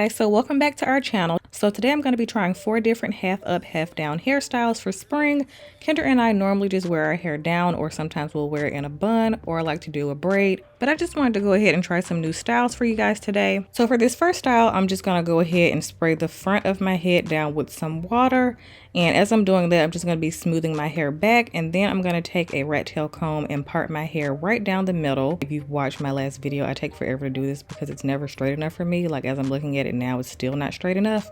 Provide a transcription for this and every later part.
guys, so welcome back to our channel. So today I'm going to be trying 4 different half up, half down hairstyles for spring. Kendra and I normally just wear our hair down, or sometimes we'll wear it in a bun, or I like to do a braid. But I just wanted to go ahead and try some new styles for you guys today. So for this first style, I'm just going to go ahead and spray the front of my head down with some water. And as I'm doing that, I'm just going to be smoothing my hair back, and then I'm going to take a rat tail comb and part my hair right down the middle. If you've watched my last video, I take forever to do this because it's never straight enough for me. Like as I'm looking at it now, it's still not straight enough.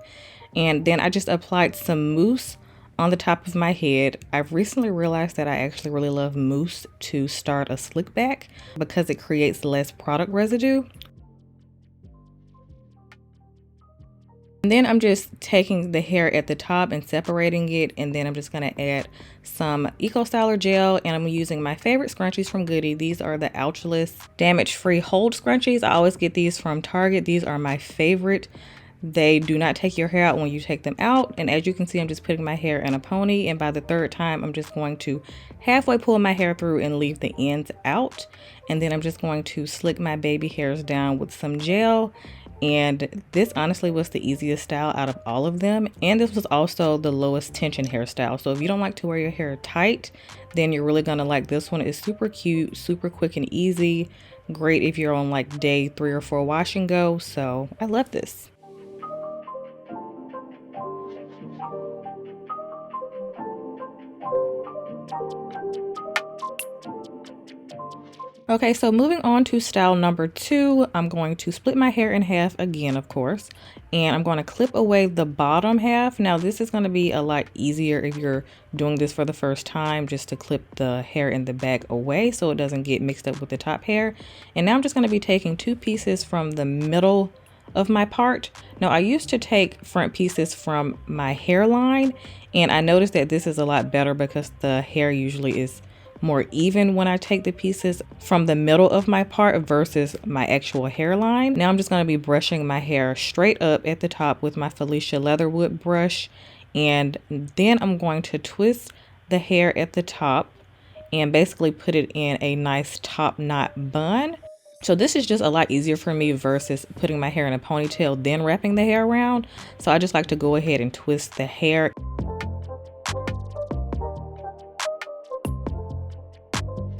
And then I just applied some mousse on the top of my head. I've recently realized that I actually really love mousse to start a slick back because it creates less product residue. And then I'm just taking the hair at the top and separating it, and then I'm just going to add some Eco Styler gel, and I'm using my favorite scrunchies from Goody. These are the ouchless damage-free hold scrunchies. I always get these from Target. These are my favorite. They do not take your hair out when you take them out, and as you can see, I'm just putting my hair in a pony, and by the third time I'm just going to halfway pull my hair through and leave the ends out, and then I'm just going to slick my baby hairs down with some gel. And this honestly was the easiest style out of all of them, and this was also the lowest tension hairstyle. So if you don't like to wear your hair tight, then you're really gonna like this one. It's super cute, super quick and easy, great if you're on like day 3 or 4 wash and go. So I love this. Okay, so moving on to style number 2, I'm going to split my hair in half again, of course, and I'm going to clip away the bottom half. Now, this is going to be a lot easier if you're doing this for the first time, just to clip the hair in the back away so it doesn't get mixed up with the top hair. And now I'm just going to be taking 2 pieces from the middle of my part. Now, I used to take front pieces from my hairline, and I noticed that this is a lot better because the hair usually is more even when I take the pieces from the middle of my part versus my actual hairline. Now I'm just going to be brushing my hair straight up at the top with my Felicia Leatherwood brush, and then I'm going to twist the hair at the top and basically put it in a nice top knot bun. So this is just a lot easier for me versus putting my hair in a ponytail then wrapping the hair around. So I just like to go ahead and twist the hair.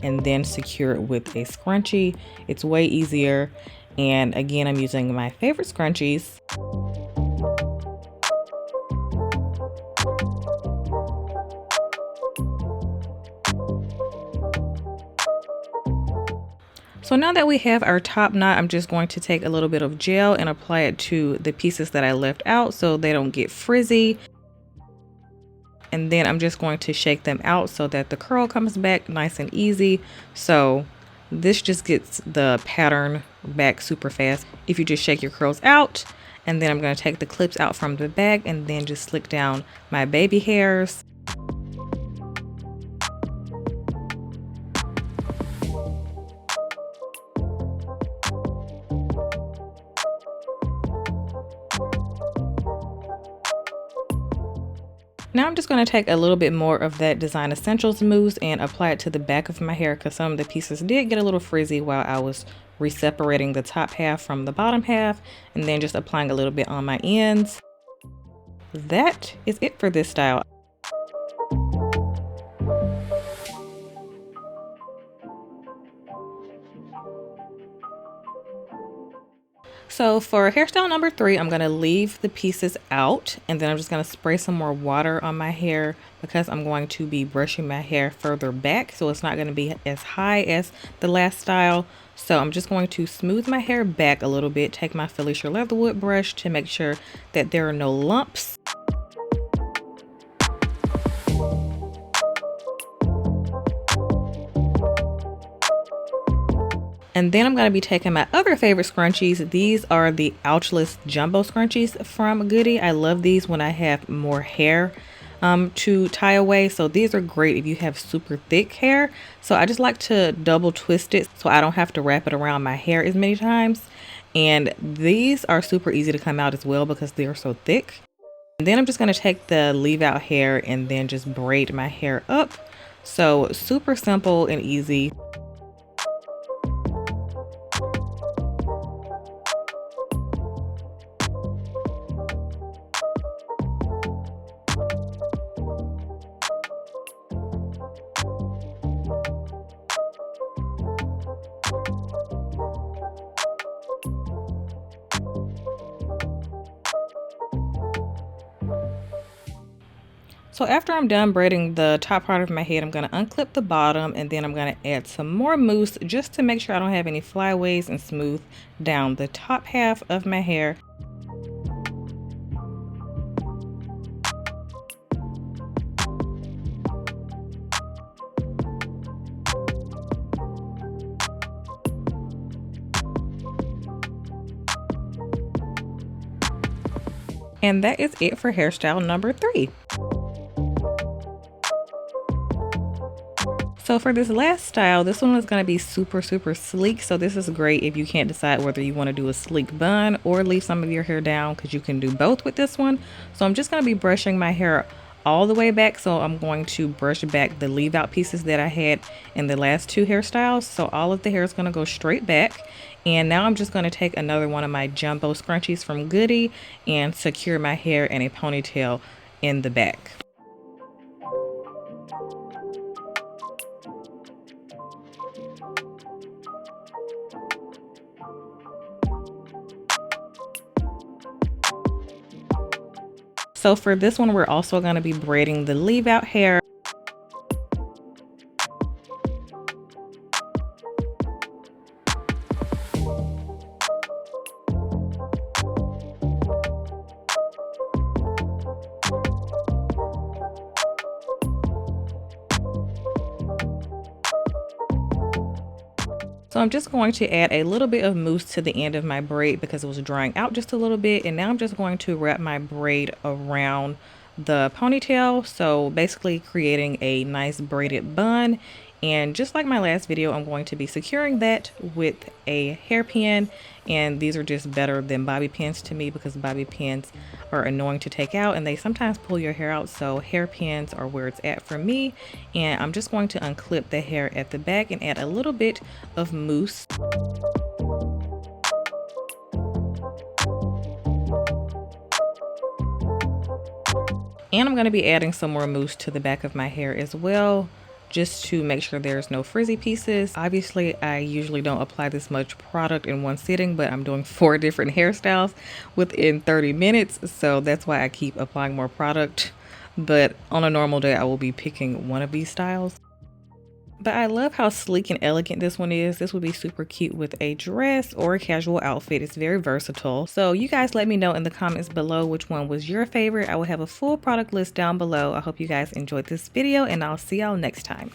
And then secure it with a scrunchie. It's way easier. And again, I'm using my favorite scrunchies. So now that we have our top knot, I'm just going to take a little bit of gel and apply it to the pieces that I left out so they don't get frizzy. And then I'm just going to shake them out so that the curl comes back nice and easy. So this just gets the pattern back super fast if you just shake your curls out. And then I'm going to take the clips out from the back and then just slick down my baby hairs. Now I'm just going to take a little bit more of that Design Essentials mousse and apply it to the back of my hair because some of the pieces did get a little frizzy while I was re-separating the top half from the bottom half, and then just applying a little bit on my ends. That is it for this style. So for hairstyle number 3, I'm going to leave the pieces out, and then I'm just going to spray some more water on my hair because I'm going to be brushing my hair further back, so it's not going to be as high as the last style. So I'm just going to smooth my hair back a little bit, take my Felicia Leatherwood brush to make sure that there are no lumps. And then I'm going to be taking my other favorite scrunchies. These are the ouchless jumbo scrunchies from Goody. I love these when I have more hair to tie away. So these are great if you have super thick hair. So I just like to double twist it so I don't have to wrap it around my hair as many times. And these are super easy to come out as well because they are so thick. And then I'm just going to take the leave out hair and then just braid my hair up. So super simple and easy. So after I'm done braiding the top part of my head, I'm going to unclip the bottom, and then I'm going to add some more mousse just to make sure I don't have any flyaways, and smooth down the top half of my hair. And that is it for hairstyle number 3. So for this last style, this one is going to be super sleek. So this is great if you can't decide whether you want to do a sleek bun or leave some of your hair down, because you can do both with this one. So I'm just going to be brushing my hair all the way back. So I'm going to brush back the leave out pieces that I had in the last 2 hairstyles. So all of the hair is going to go straight back. And now I'm just going to take another one of my jumbo scrunchies from Goody and secure my hair in a ponytail in the back. So for this one, we're also going to be braiding the leave out hair. So I'm just going to add a little bit of mousse to the end of my braid because it was drying out just a little bit. And now I'm just going to wrap my braid around the ponytail. So basically creating a nice braided bun. And just like my last video, I'm going to be securing that with a hairpin. And these are just better than bobby pins to me because bobby pins are annoying to take out and they sometimes pull your hair out. So hairpins are where it's at for me. And I'm just going to unclip the hair at the back and add a little bit of mousse. And I'm going to be adding some more mousse to the back of my hair as well, just to make sure there's no frizzy pieces. Obviously, I usually don't apply this much product in one sitting, but I'm doing 4 different hairstyles within 30 minutes. So that's why I keep applying more product. But on a normal day, I will be picking one of these styles. But I love how sleek and elegant this one is. This would be super cute with a dress or a casual outfit. It's very versatile. So you guys let me know in the comments below which one was your favorite. I will have a full product list down below. I hope you guys enjoyed this video and I'll see y'all next time.